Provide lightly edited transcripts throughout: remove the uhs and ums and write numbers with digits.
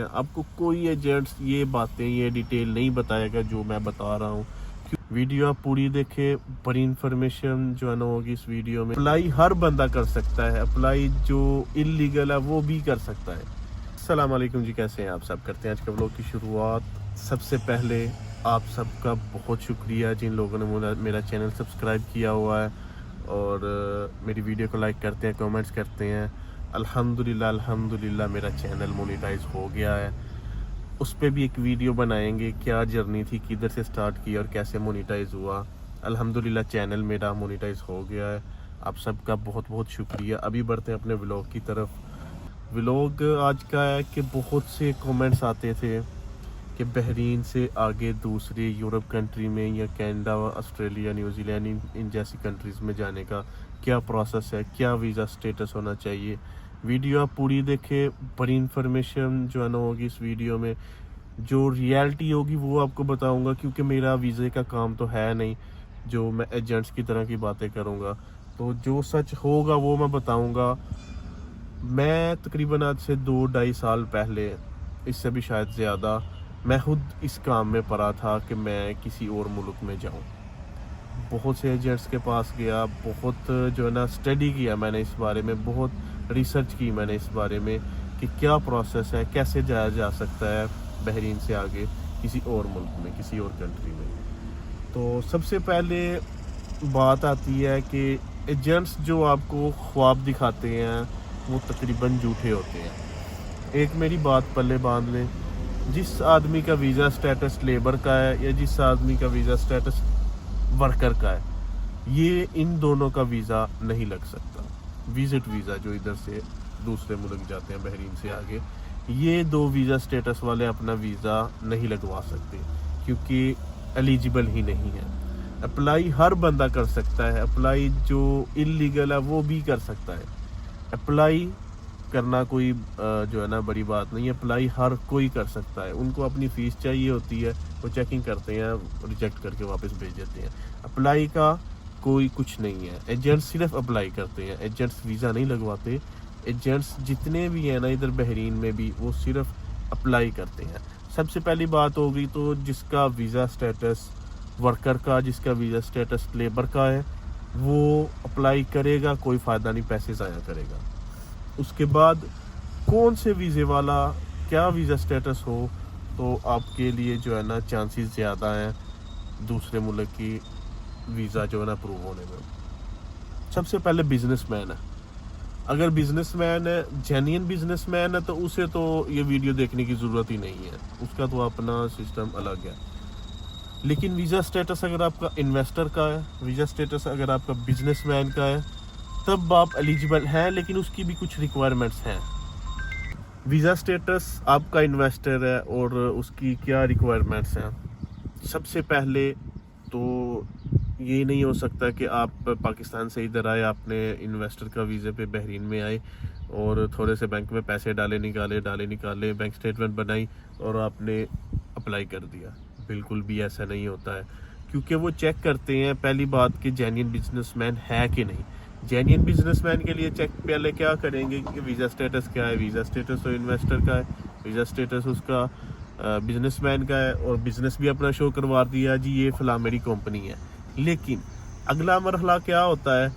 आपको कोई एजेंट्स ये बातें ये डिटेल नहीं बताएगा जो मैं बता रहा हूँ। वीडियो आप पूरी देखें, बड़ी इन्फॉर्मेशन जो है ना होगी इस वीडियो में। अप्लाई हर बंदा कर सकता है, अप्लाई जो इलीगल है वो भी कर सकता है। अस्सलाम वालेकुम जी, कैसे हैं आप सब? करते हैं आज के व्लॉग की शुरुआत। सबसे पहले आप सबका बहुत शुक्रिया जिन लोगों ने मेरा चैनल सब्सक्राइब किया हुआ है और मेरी वीडियो को लाइक करते हैं, कमेंट्स करते हैं। अल्हम्दुलिल्लाह मेरा चैनल मोनेटाइज हो गया है। उस पर भी एक वीडियो बनाएंगे, क्या जर्नी थी, किधर से स्टार्ट किया और कैसे मोनेटाइज हुआ। अल्हम्दुलिल्लाह चैनल मेरा मोनेटाइज हो गया है। आप सबका बहुत बहुत शुक्रिया। अभी बढ़ते हैं अपने व्लॉग की तरफ। व्लॉग आज का है कि बहुत से कमेंट्स आते थे कि बहरीन से आगे दूसरे यूरोप कंट्री में या कनाडा, ऑस्ट्रेलिया, न्यूजीलैंड इन जैसी कंट्रीज़ में जाने का क्या प्रोसेस है, क्या वीज़ा स्टेटस होना चाहिए। वीडियो आप पूरी देखें, बड़ी इन्फॉर्मेशन जो है ना होगी इस वीडियो में। जो रियलिटी होगी वो आपको बताऊंगा, क्योंकि मेरा वीज़े का काम तो है नहीं जो मैं एजेंट्स की तरह की बातें करूंगा। तो जो सच होगा वो मैं बताऊंगा। मैं तकरीबन आज से 2-2.5 साल पहले, इससे भी शायद ज़्यादा, मैं खुद इस काम में पड़ा था कि मैं किसी और मुल्क में जाऊं। बहुत से एजेंट्स के पास गया, बहुत जो है ना स्टडी किया मैंने इस बारे में, बहुत रिसर्च की मैंने इस बारे में कि क्या प्रोसेस है, कैसे जाया जा सकता है बहरीन से आगे किसी और मुल्क में, किसी और कंट्री में। तो सबसे पहले बात आती है कि एजेंट्स जो आपको ख्वाब दिखाते हैं वो तकरीबन झूठे होते हैं। एक मेरी बात पल्ले बांध लें, जिस आदमी का वीज़ा स्टेटस लेबर का है या जिस आदमी का वीज़ा स्टेटस वर्कर का है, ये इन दोनों का वीज़ा नहीं लग सकता। विजिट वीज़ा जो इधर से दूसरे मुल्क जाते हैं बहरीन से आगे, ये दो वीज़ा स्टेटस वाले अपना वीज़ा नहीं लगवा सकते क्योंकि एलिजिबल ही नहीं है। अप्लाई हर बंदा कर सकता है, अप्लाई जो इलीगल है वो भी कर सकता है। अप्लाई करना कोई जो है ना बड़ी बात नहीं है, अप्लाई हर कोई कर सकता है। उनको अपनी फ़ीस चाहिए होती है, वो चेकिंग करते हैं, रिजेक्ट करके वापस भेज देते हैं। अप्लाई का कोई कुछ नहीं है, एजेंट्स सिर्फ अप्लाई करते हैं, एजेंट्स वीज़ा नहीं लगवाते। एजेंट्स जितने भी हैं ना इधर बहरीन में भी, वो सिर्फ अप्लाई करते हैं। सबसे पहली बात होगी तो जिसका वीज़ा स्टेटस वर्कर का, जिसका वीज़ा स्टेटस लेबर का है, वो अप्लाई करेगा, कोई फ़ायदा नहीं, पैसे ज़ाया करेगा। उसके बाद कौन से वीज़े वाला क्या वीज़ा स्टेटस हो तो आपके लिए जो है ना चांसेस ज़्यादा हैं दूसरे मुल्क की वीज़ा जो है ना अप्रूव होने में। सबसे पहले बिजनेसमैन है। अगर बिजनेसमैन है, जेन्युइन बिजनेसमैन है, तो उसे तो ये वीडियो देखने की ज़रूरत ही नहीं है, उसका तो अपना सिस्टम अलग है। लेकिन वीज़ा स्टेटस अगर आपका इन्वेस्टर का है, वीज़ा स्टेटस अगर आपका बिजनेसमैन का है, तब आप एलिजिबल हैं, लेकिन उसकी भी कुछ रिक्वायरमेंट्स हैं। वीज़ा स्टेटस आपका इन्वेस्टर है और उसकी क्या रिक्वायरमेंट्स हैं। सबसे पहले तो ये नहीं हो सकता कि आप पाकिस्तान से इधर आए, आपने इन्वेस्टर का वीज़े पे बहरीन में आए और थोड़े से बैंक में पैसे डाले निकाले, बैंक स्टेटमेंट बनाई और आपने अप्लाई कर दिया। बिल्कुल भी ऐसा नहीं होता है, क्योंकि वो चेक करते हैं पहली बात कि जेन्युइन बिजनेसमैन है कि नहीं। जेन्युइन बिजनेसमैन के लिए चेक पहले क्या करेंगे कि वीज़ा स्टेटस क्या है। वीज़ा स्टेटस तो इन्वेस्टर का है, वीज़ा स्टेटस उसका बिजनेसमैन का है और बिजनेस भी अपना शो करवा दिया जी ये फ़लाँ मेरी कंपनी है। लेकिन अगला मरहला क्या होता है,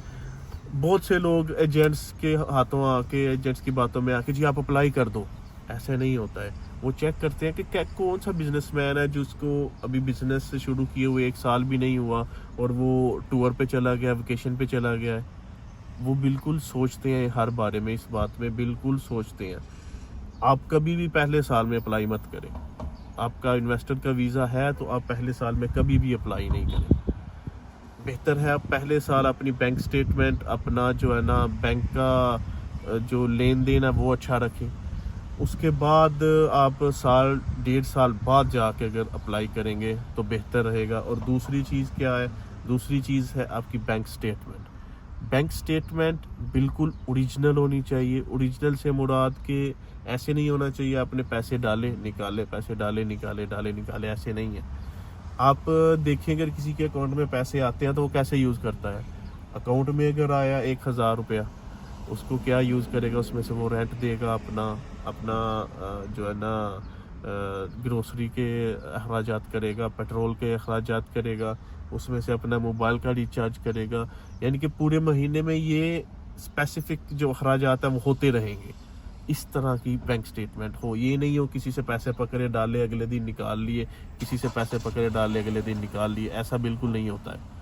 बहुत से लोग एजेंट्स के हाथों आके, एजेंट्स की बातों में आके जी आप अप्लाई कर दो। ऐसे नहीं होता है। वो चेक करते हैं कि क्या कौन सा बिजनेसमैन है जिसको अभी बिजनेस से शुरू किए हुए 1 साल भी नहीं हुआ और वो टूर पे चला गया, वेकेशन पे चला गया है। वो बिल्कुल सोचते हैं हर बारे में, इस बात में बिल्कुल सोचते हैं। आप कभी भी पहले साल में अप्लाई मत करें। आपका इन्वेस्टर का वीज़ा है तो आप पहले साल में कभी भी अप्लाई नहीं करें। बेहतर है आप पहले साल अपनी बैंक स्टेटमेंट, अपना जो है ना बैंक का जो लेन देन है वो अच्छा रखें। उसके बाद आप साल 1.5 साल बाद जाके अगर अप्लाई करेंगे तो बेहतर रहेगा। और दूसरी चीज़ क्या है, दूसरी चीज़ है आपकी बैंक स्टेटमेंट। बैंक स्टेटमेंट बिल्कुल ओरिजिनल होनी चाहिए। ओरिजिनल से मुराद के ऐसे नहीं होना चाहिए आपने पैसे डाले निकाले, पैसे डाले निकाले, ऐसे नहीं है। आप देखिए अगर किसी के अकाउंट में पैसे आते हैं तो वो कैसे यूज़ करता है। अकाउंट में अगर आया 1000 रुपया उसको क्या यूज़ करेगा, उसमें से वो रेंट देगा, अपना अपना जो है ना ग्रोसरी के अखराजात करेगा, पेट्रोल के अखराजात करेगा, उसमें से अपना मोबाइल का रिचार्ज करेगा। यानी कि पूरे महीने में ये स्पेसिफिक जो अखराजात हैं वो होते रहेंगे। इस तरह की बैंक स्टेटमेंट हो, ये नहीं हो किसी से पैसे पकड़े डाले अगले दिन निकाल लिए, किसी से पैसे पकड़े डाले अगले दिन निकाल लिए, ऐसा बिल्कुल नहीं होता है।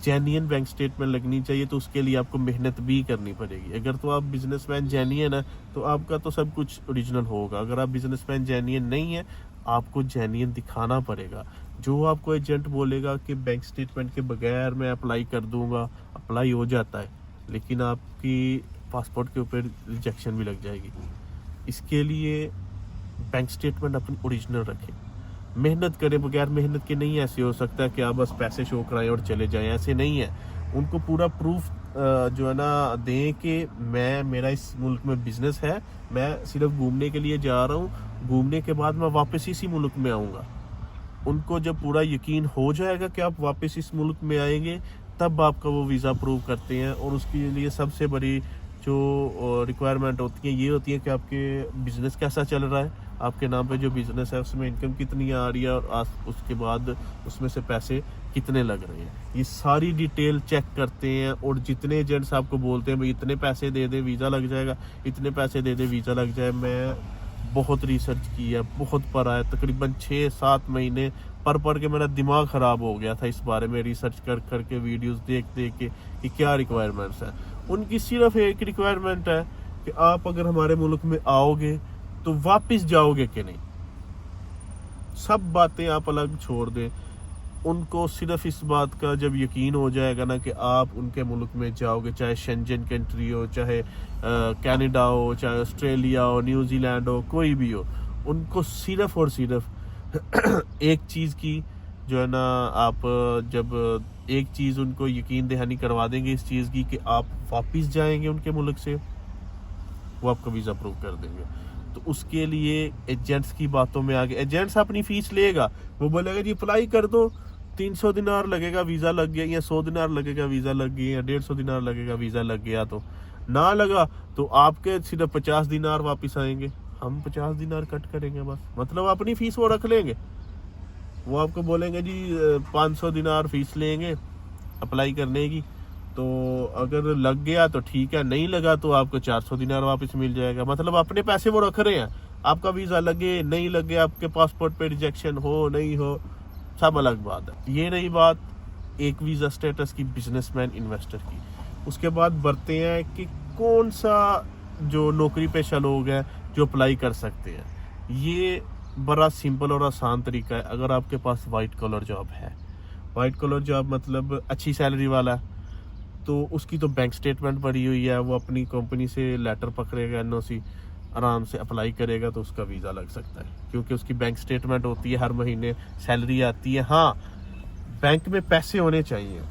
जेन्युइन बैंक स्टेटमेंट लगनी चाहिए, तो उसके लिए आपको मेहनत भी करनी पड़ेगी। अगर तो आप बिजनेसमैन जेन्युइन है तो आपका तो सब कुछ ओरिजिनल होगा। अगर आप बिजनेसमैन जेन्युइन नहीं है, आपको जेन्युइन दिखाना पड़ेगा। जो आपको एजेंट बोलेगा कि बैंक स्टेटमेंट के बगैर मैं अप्लाई कर दूंगा, अप्लाई हो जाता है, लेकिन आपकी पासपोर्ट के ऊपर रिजेक्शन भी लग जाएगी। इसके लिए बैंक स्टेटमेंट अपनी ओरिजिनल रखें, मेहनत करें। बगैर मेहनत के नहीं ऐसे हो सकता है कि आप बस पैसे शो कराएं और चले जाएं, ऐसे नहीं है। उनको पूरा प्रूफ जो है ना दें कि मेरा इस मुल्क में बिजनेस है, मैं सिर्फ घूमने के लिए जा रहा हूँ, घूमने के बाद मैं वापस इसी मुल्क में आऊँगा। उनको जब पूरा यकीन हो जाएगा कि आप वापस इस मुल्क में आएंगे, तब आपका वो वीज़ा अप्रूव करते हैं। और उसके लिए सबसे बड़ी जो रिक्वायरमेंट होती है ये होती है कि आपके बिज़नेस कैसा चल रहा है, आपके नाम पे जो बिज़नेस है उसमें इनकम कितनी आ रही है, और उसके बाद उसमें से पैसे कितने लग रहे हैं। ये सारी डिटेल चेक करते हैं। और जितने एजेंट्स आपको बोलते हैं भाई इतने पैसे दे दे वीज़ा लग जाएगा, इतने पैसे दे दे वीज़ा लग जाए, मैं बहुत रिसर्च की है, बहुत पढ़ा है, तकरीबन 6-7 महीने पढ़ के मेरा दिमाग ख़राब हो गया था इस बारे में, रिसर्च कर के वीडियोस देख के कि क्या रिक्वायरमेंट्स हैं। उनकी सिर्फ एक रिक्वायरमेंट है कि आप अगर हमारे मुल्क में आओगे तो वापस जाओगे कि नहीं। सब बातें आप अलग छोड़ दें। उनको सिर्फ इस बात का जब यकीन हो जाएगा ना कि आप उनके मुल्क में जाओगे, चाहे शेंजन कंट्री हो, चाहे कनाडा हो, चाहे ऑस्ट्रेलिया हो, न्यूजीलैंड हो, कोई भी हो, उनको सिर्फ और सिर्फ एक चीज़ की जो है ना, आप जब एक चीज़ उनको यकीन दहानी करवा देंगे इस चीज़ की कि आप वापस जाएंगे उनके मुल्क से, वो आपका वीज़ा अप्रूव कर देंगे। तो उसके लिए एजेंट्स की बातों में आगे, एजेंट्स अपनी फीस लेगा, वो बोलेगा जी अप्लाई कर दो, 300 दिनार लगेगा वीज़ा लग गया, या 100 दिनार लगेगा वीज़ा लग गया, या 150 दिनार लगेगा वीज़ा लग गया। तो ना लगा तो आपके सिर्फ 50 दिनार वापस आएंगे, हम 50 दिनार कट करेंगे बस। मतलब अपनी फीस वो रख लेंगे, वो आपको बोलेंगे जी 500 दिनार फीस लेंगे अप्लाई करने की, तो अगर लग गया तो ठीक है, नहीं लगा तो आपको 400 दिनार वापस मिल जाएगा। मतलब अपने पैसे वो रख रहे हैं, आपका वीज़ा लगे नहीं लगे, आपके पासपोर्ट पे रिजेक्शन हो नहीं हो, सब अलग बात है। ये रही बात एक वीज़ा स्टेटस की, बिजनेसमैन इन्वेस्टर की। उसके बाद बढ़ते हैं कि कौन सा जो नौकरी पेशा लोग हैं जो अप्लाई कर सकते हैं। ये बड़ा सिंपल और आसान तरीका है। अगर आपके पास वाइट कॉलर जॉब है, वाइट कॉलर जॉब मतलब अच्छी सैलरी वाला है, तो उसकी तो बैंक स्टेटमेंट पड़ी हुई है, वो अपनी कंपनी से लेटर पकड़ेगा, एनओसी आराम से अप्लाई करेगा तो उसका वीज़ा लग सकता है, क्योंकि उसकी बैंक स्टेटमेंट होती है, हर महीने सैलरी आती है। हाँ, बैंक में पैसे होने चाहिए,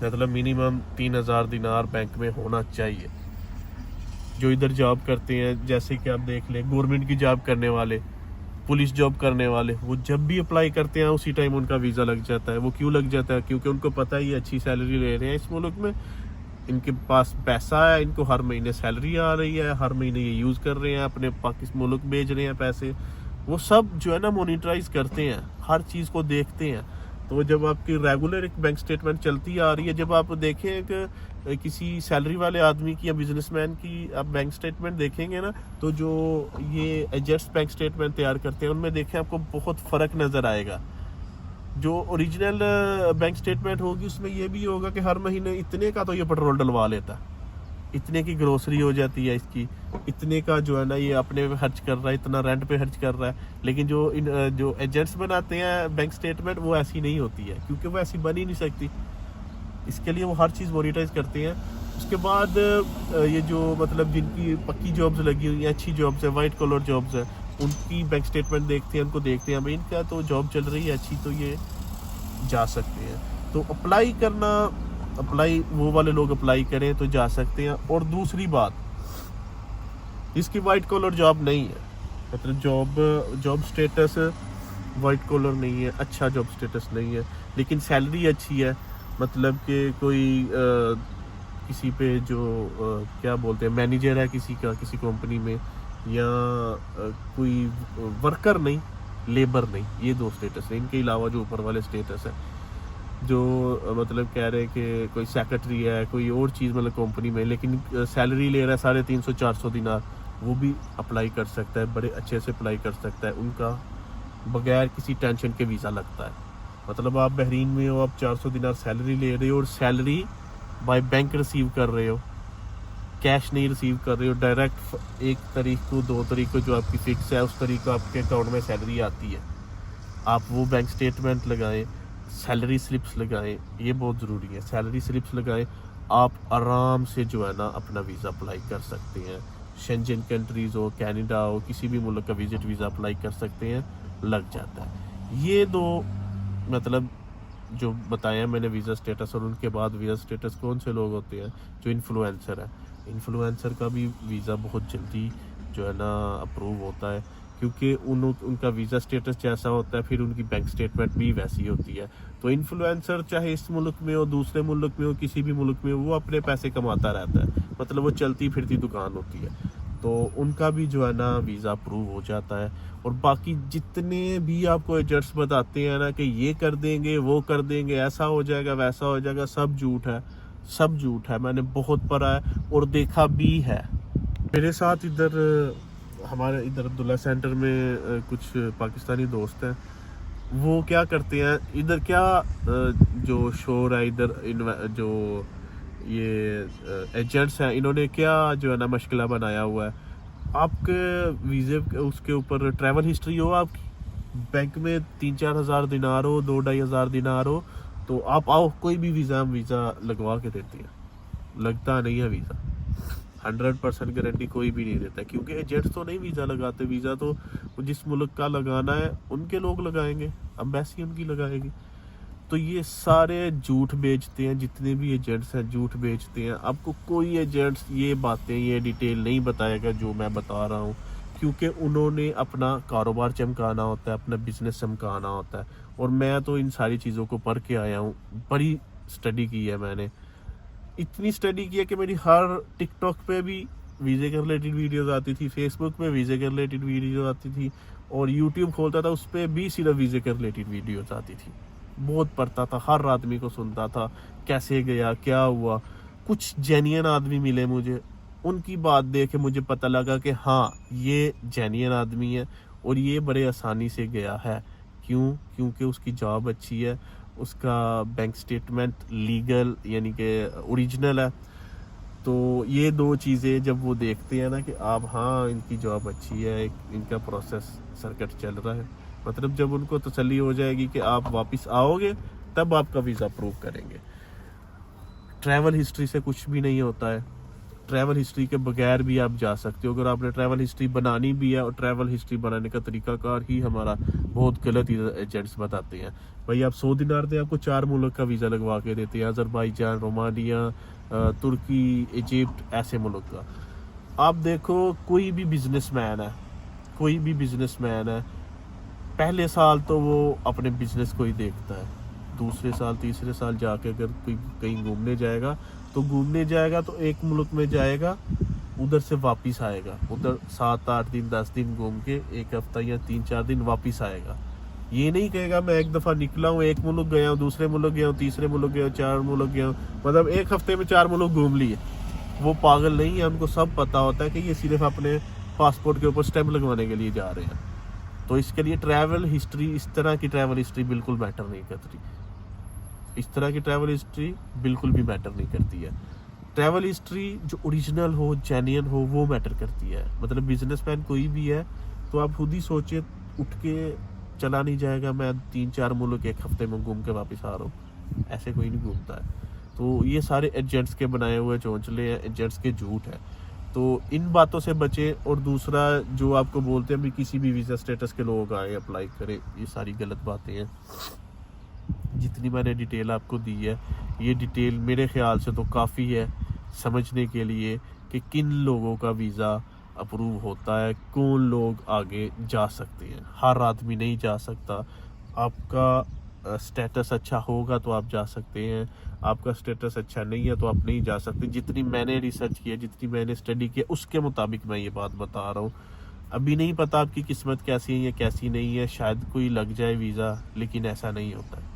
मतलब मिनिमम 3000 दिनार बैंक में होना चाहिए। जो इधर जॉब करते हैं, जैसे कि आप देख लें गवर्नमेंट की जॉब करने वाले, पुलिस जॉब करने वाले, वो जब भी अप्लाई करते हैं उसी टाइम उनका वीज़ा लग जाता है। वो क्यों लग जाता है? क्योंकि उनको पता है ये अच्छी सैलरी ले रहे हैं इस मुल्क में, इनके पास पैसा है, इनको हर महीने सैलरी आ रही है, हर महीने ये यूज़ कर रहे हैं, अपने पाकिस्तान मुल्क भेज रहे हैं पैसे। वो सब जो है ना मोनिटराइज करते हैं, हर चीज़ को देखते हैं। तो जब आपकी रेगुलर एक बैंक स्टेटमेंट चलती आ रही है, जब आप देखें कि किसी सैलरी वाले आदमी की या बिजनेसमैन की आप बैंक स्टेटमेंट देखेंगे ना, तो जो ये एजेंट्स बैंक स्टेटमेंट तैयार करते हैं उनमें देखें आपको बहुत फ़र्क नज़र आएगा। जो ओरिजिनल बैंक स्टेटमेंट होगी उसमें ये भी होगा कि हर महीने इतने का तो ये पेट्रोल डलवा लेता है, इतने की ग्रोसरी हो जाती है इसकी, इतने का जो है ना ये अपने पे खर्च कर रहा है, इतना रेंट पे खर्च कर रहा है। लेकिन जो एजेंट्स बनाते हैं बैंक स्टेटमेंट, वो ऐसी नहीं होती है, क्योंकि वो ऐसी बन ही नहीं सकती। इसके लिए वो हर चीज़ मॉनिटाइज करते हैं। उसके बाद ये जो मतलब जिनकी पक्की जॉब्स लगी हुई हैं, अच्छी जॉब्स है, वाइट कॉलर जॉब्स है, उनकी बैंक स्टेटमेंट देखते हैं, उनको देखते हैं भाई इनका तो जॉब चल रही है अच्छी, तो ये जा सकते हैं। तो अप्लाई वो वाले लोग अप्लाई करें तो जा सकते हैं। और दूसरी बात, इसकी वाइट कॉलर जॉब नहीं है, मतलब जॉब स्टेटस वाइट कॉलर नहीं है, अच्छा जॉब स्टेटस नहीं है, लेकिन सैलरी अच्छी है, मतलब कि कोई किसी पे जो क्या बोलते हैं मैनेजर है किसी का किसी कंपनी में, या कोई वर्कर नहीं, लेबर नहीं, ये दो स्टेटस है। इनके अलावा जो ऊपर वाले स्टेटस है जो मतलब कह रहे हैं कि कोई सेक्रेटरी है, कोई और चीज़ मतलब कंपनी में, लेकिन सैलरी ले रहा है 350-400 दिनार, वो भी अप्लाई कर सकता है, बड़े अच्छे से अप्लाई कर सकता है। उनका बगैर किसी टेंशन के वीज़ा लगता है। मतलब आप बहरीन में हो, आप 400 दिनार सैलरी ले रहे हो और सैलरी बाय बैंक रिसीव कर रहे हो, कैश नहीं रिसीव कर रहे हो, डायरेक्ट 1 तारीख को 2 तारीख को जो आपकी फिक्स है उस तारीख को आपके अकाउंट में सैलरी आती है। आप वो बैंक स्टेटमेंट लगाएं, सैलरी स्लिप्स लगाएं, ये बहुत ज़रूरी है। सैलरी स्लिप्स लगाएं, आप आराम से जो है ना अपना वीज़ा अप्लाई कर सकते हैं। शेंजन कंट्रीज़ हो, कनाडा हो, किसी भी मुल्क का विजिट वीज़ा अप्लाई कर सकते हैं, लग जाता है। ये दो मतलब जो बताया मैंने वीज़ा स्टेटस, और उनके बाद वीज़ा स्टेटस कौन से लोग होते हैं, जो इन्फ्लुएंसर है। इन्फ्लुएंसर का भी वीज़ा बहुत जल्दी जो है ना अप्रूव होता है, क्योंकि उनका वीज़ा स्टेटस जैसा होता है फिर उनकी बैंक स्टेटमेंट भी वैसी होती है। तो इन्फ्लुएंसर चाहे इस मुल्क में हो, दूसरे मुल्क में हो, किसी भी मुल्क में हो, वो अपने पैसे कमाता रहता है, मतलब वो चलती फिरती दुकान होती है, तो उनका भी जो है ना वीज़ा अप्रूव हो जाता है। और बाकी जितने भी आपको एजेंट्स बताते हैं ना कि ये कर देंगे, वो कर देंगे, ऐसा हो जाएगा, वैसा हो जाएगा, सब झूठ है, सब झूठ है। मैंने बहुत पढ़ा है और देखा भी है। मेरे साथ इधर हमारे इधर अब्दुल्ला सेंटर में कुछ पाकिस्तानी दोस्त हैं। वो क्या करते हैं इधर, क्या जो शोर है इधर, जो ये एजेंट्स हैं, इन्होंने क्या जो है ना मशकिला बनाया हुआ है। आपके वीज़े उसके ऊपर ट्रैवल हिस्ट्री हो, आपकी बैंक में 3-4 हज़ार दिनार हो, 2-2.5 हज़ार दिनार हो, तो आप आओ, कोई भी वीज़ा लगवा के देती है। लगता नहीं है वीज़ा, 100% गारंटी कोई भी नहीं देता, क्योंकि एजेंट्स तो नहीं वीज़ा लगाते। वीज़ा तो जिस मुल्क का लगाना है उनके लोग लगाएंगे, एम्बेसी उनकी लगाएगी। तो ये सारे झूठ बेचते हैं, जितने भी एजेंट्स हैं झूठ बेचते हैं। आपको कोई एजेंट्स ये बातें, ये डिटेल नहीं बताएगा जो मैं बता रहा हूँ, क्योंकि उन्होंने अपना कारोबार चमकाना होता है, अपना बिजनेस चमकाना होता है। और मैं तो इन सारी चीज़ों को पढ़ के आया हूँ, बड़ी स्टडी की है मैंने, इतनी स्टडी की है कि मेरी हर टिकटॉक पे भी वीज़े के रिलेटेड वीडियोस आती थी, फेसबुक पे वीज़े के रिलेटेड वीडियोस आती थी, और यूट्यूब खोलता था उस पर भी सिर्फ वीज़े के रिलेटेड वीडियोस आती थी। बहुत पढ़ता था, हर आदमी को सुनता था, कैसे गया, क्या हुआ। कुछ जेन्युइन आदमी मिले मुझे, उनकी बात देख के मुझे पता लगा कि हाँ ये जेन्युइन आदमी है और ये बड़े आसानी से गया है। क्यों? क्योंकि उसकी जॉब अच्छी है, उसका बैंक स्टेटमेंट लीगल यानी कि ओरिजिनल है। तो ये दो चीज़ें जब वो देखते हैं ना कि आप हाँ इनकी जॉब अच्छी है, इनका प्रोसेस सर्किट चल रहा है, मतलब जब उनको तसल्ली हो जाएगी कि आप वापस आओगे, तब आपका वीज़ा अप्रूव करेंगे। ट्रैवल हिस्ट्री से कुछ भी नहीं होता है, ट्रैवल हिस्ट्री के बगैर भी आप जा सकते हो। अगर आपने ट्रैवल हिस्ट्री बनानी भी है, और ट्रैवल हिस्ट्री बनाने का तरीकाकार ही हमारा बहुत गलत एजेंट्स बताते हैं। भाई आप 100 दिनार दें, आपको 4 मुल्क का वीज़ा लगवा के देते हैं, अज़रबैजान, रोमानिया, तुर्की, इजिप्ट, ऐसे मुल्क का। आप देखो कोई भी बिजनेसमैन है, कोई भी बिजनेसमैन है, पहले साल तो वो अपने बिजनेस को ही देखता है, दूसरे साल तीसरे साल जाके अगर कोई कहीं घूमने जाएगा तो घूमने जाएगा तो एक मुल्क में जाएगा, उधर से वापस आएगा, उधर 7-8 दिन 10 दिन घूम के 1 हफ्ता या 3-4 दिन वापस आएगा। ये नहीं कहेगा मैं एक दफ़ा निकला हूँ, एक मुल्क गया हूँ, दूसरे मुल्क गया हूँ, तीसरे मुल्क गया हूँ, 4 मुल्क गया हूँ, मतलब 1 हफ्ते में 4 मुल्क घूम लिए। वो पागल नहीं है, उनको सब पता होता है कि ये सिर्फ अपने पासपोर्ट के ऊपर स्टैम्प लगवाने के लिए जा रहे हैं। तो इसके लिए ट्रैवल हिस्ट्री, इस तरह की ट्रैवल हिस्ट्री बिल्कुल मैटर नहीं करती, इस तरह की ट्रैवल हिस्ट्री बिल्कुल भी मैटर नहीं करती है। ट्रैवल हिस्ट्री जो ओरिजिनल हो, जेन्युइन हो, वो मैटर करती है। मतलब बिजनेसमैन कोई भी है तो आप खुद ही सोचिए, उठ के चला नहीं जाएगा मैं 3-4 मुल्क 1 हफ्ते में घूम के वापस आ रहा हूँ, ऐसे कोई नहीं घूमता है। तो ये सारे एजेंट्स के बनाए हुए चौंचले हैं, एजेंट्स के झूठ है। तो इन बातों से बचे। और दूसरा जो आपको बोलते हैं भी किसी भी वीज़ा स्टेटस के लोग आए अप्लाई करें, ये सारी गलत बातें हैं। जितनी मैंने डिटेल आपको दी है, ये डिटेल मेरे ख्याल से तो काफ़ी है समझने के लिए कि किन लोगों का वीज़ा अप्रूव होता है, कौन लोग आगे जा सकते हैं। हर आदमी नहीं जा सकता। आपका स्टेटस अच्छा होगा तो आप जा सकते हैं, आपका स्टेटस अच्छा नहीं है तो आप नहीं जा सकते। जितनी मैंने रिसर्च किया, जितनी मैंने स्टडी किया, उसके मुताबिक मैं ये बात बता रहा हूँ। अभी नहीं पता आपकी किस्मत कैसी है या कैसी नहीं है, शायद कोई लग जाए वीज़ा, लेकिन ऐसा नहीं होता है।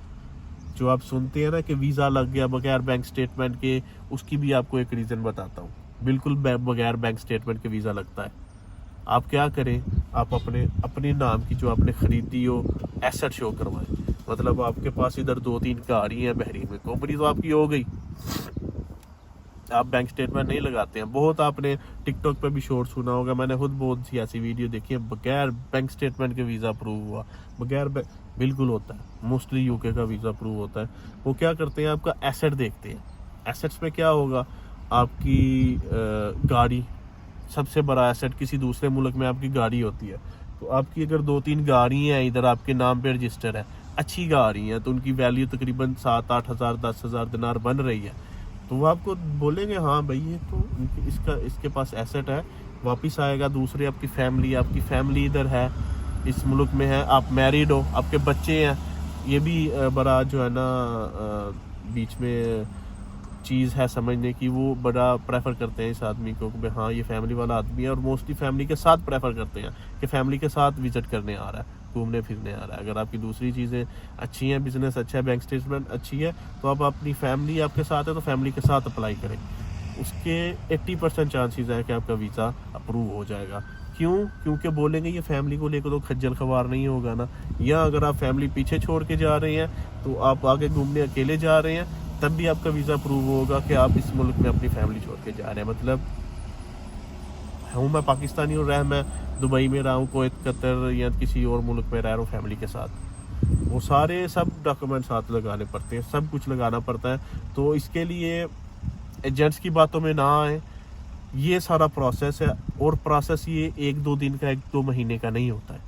जो आप सुनते हैं ना कि वीज़ा लग गया बगैर बैंक स्टेटमेंट के, उसकी भी आपको एक रीज़न बताता हूँ। बिल्कुल बगैर बैंक स्टेटमेंट के वीज़ा लगता है। आप क्या करें, आप अपने नाम की जो आपने ख़रीदी हो एसेट शो करवाएं। मतलब आपके पास इधर 2-3 गाड़ी हैं बहरीन में, कंपनी तो आपकी हो गई, आप बैंक स्टेटमेंट नहीं लगाते हैं। बहुत आपने टिकटॉक पे भी शॉर्ट सुना होगा, मैंने खुद बहुत सी ऐसी वीडियो देखी है, बगैर बैंक स्टेटमेंट के वीज़ा अप्रूव हुआ, बिल्कुल होता है। मोस्टली यूके का वीज़ा अप्रूव होता है। वो क्या करते हैं, आपका एसेट देखते हैं। एसेट्स में क्या होगा, आपकी गाड़ी, सबसे बड़ा एसेट किसी दूसरे मुल्क में आपकी गाड़ी होती है। तो आपकी अगर 2-3 गाड़ी हैं इधर आपके नाम पे रजिस्टर है, अच्छी गाड़ी है, तो उनकी वैल्यू तकरीबन 7-8 हज़ार 10 हज़ार दिनार बन रही है, तो वो आपको बोलेंगे हाँ भाई ये तो इसके पास एसेट है, वापस आएगा। दूसरे आपकी फैमिली इधर है, इस मुल्क में है, आप मैरिड हो, आपके बच्चे हैं। ये भी बड़ा जो है ना बीच में चीज़ है समझने की। वो बड़ा प्रेफर करते हैं इस आदमी को कि हाँ ये फैमिली वाला आदमी है, और मोस्टली फैमिली के साथ प्रेफर करते हैं कि फैमिली के साथ विजिट करने आ रहा है, घूमने फिरने आ रहा है। अगर आपकी दूसरी चीज़ें अच्छी हैं, बिजनेस अच्छा है, बैंक स्टेटमेंट अच्छी है, तो आप अपनी फैमिली आपके साथ है तो फैमिली के साथ अप्लाई करें। उसके 80% चांसेस है कि आपका वीज़ा अप्रूव हो जाएगा। क्यों? क्योंकि बोलेंगे ये फैमिली को लेकर तो खज्जल खवार नहीं होगा ना। या अगर आप फैमिली पीछे छोड़ के जा रहे हैं, तो आप आगे घूमने अकेले जा रहे हैं, तब भी आपका वीज़ा अप्रूव होगा कि आप इस मुल्क में अपनी फैमिली छोड़ के जा रहे हैं। मतलब हूँ मैं पाकिस्तानी और मैं दुबई में रहा हूँ, कोएत, कतर या किसी और मुल्क में रह रहा हूँ फैमिली के साथ, वो सारे सब डॉक्यूमेंट साथ लगाने पड़ते हैं, सब कुछ लगाना पड़ता है। तो इसके लिए एजेंट्स की बातों में ना आए, ये सारा प्रोसेस है। और प्रोसेस ये 1-2 दिन का, 1-2 महीने का नहीं होता है।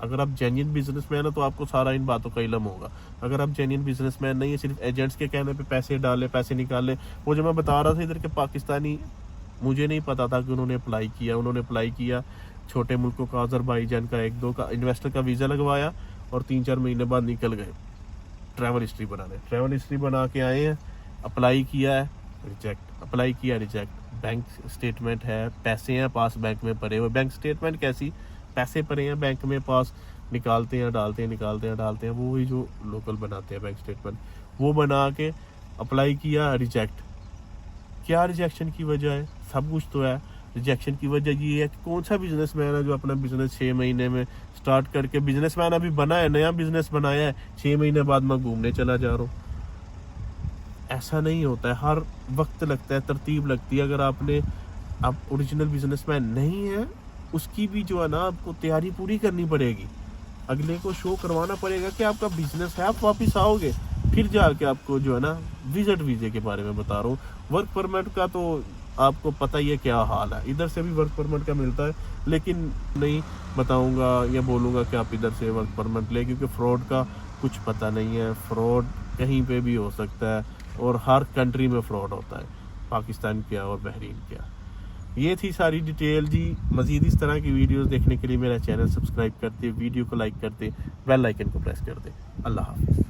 अगर आप जेन्युइन बिजनेसमैन हो तो आपको सारा इन बातों का इल्म होगा। अगर आप जेन्युइन बिजनेसमैन नहीं है, सिर्फ एजेंट्स के कहने पे पैसे डाले, पैसे निकाले। वो जो मैं बता रहा था इधर के पाकिस्तानी, मुझे नहीं पता था कि उन्होंने अप्लाई किया छोटे मुल्कों का, अज़रबैजान का, 1-2 का इन्वेस्टर का वीज़ा लगवाया और 3-4 महीने बाद निकल गए ट्रैवल हिस्ट्री बना के आए हैं। अप्लाई किया है, रिजेक्ट। बैंक स्टेटमेंट है, पैसे हैं पास बैंक में पड़े हुए। बैंक स्टेटमेंट कैसी, पैसे पड़े हैं बैंक में पास, निकालते हैं डालते हैं। वो ही जो लोकल बनाते हैं बैंक स्टेटमेंट, वो बना के अप्लाई किया, रिजेक्ट। क्या रिजेक्शन की वजह है? सब कुछ तो है। रिजेक्शन की वजह ये है कि कौन सा बिजनेसमैन है जो अपना बिजनेस 6 महीने में स्टार्ट करके, बिजनेसमैन अभी बना है, नया बिजनेस बनाया है, 6 महीने बाद मैं घूमने चला जा रहा हूँ। ऐसा नहीं होता है, हर वक्त लगता है, तरतीब लगती है। अगर आप ओरिजिनल बिजनेसमैन नहीं है, उसकी भी जो है ना आपको तैयारी पूरी करनी पड़ेगी। अगले को शो करवाना पड़ेगा कि आपका बिजनेस है, आप वापस आओगे, फिर जाके आपको जो है ना विजिट वीज़े के बारे में बता रहा हूँ। वर्क परमिट का तो आपको पता ही है क्या हाल है, इधर से भी वर्क परमिट का मिलता है, लेकिन नहीं बताऊंगा या बोलूँगा कि आप इधर से वर्क परमिट ले, क्योंकि फ़्रॉड का कुछ पता नहीं है। फ़्रॉड कहीं पे भी हो सकता है और हर कंट्री में फ़्रॉड होता है, पाकिस्तान क्या और बहरीन क्या। ये थी सारी डिटेल जी। मज़ीद इस तरह की वीडियोस देखने के लिए मेरा चैनल सब्सक्राइब करते, वीडियो को लाइक करते, बेल आइकन को प्रेस कर दे। अल्लाह हाफ़िज़।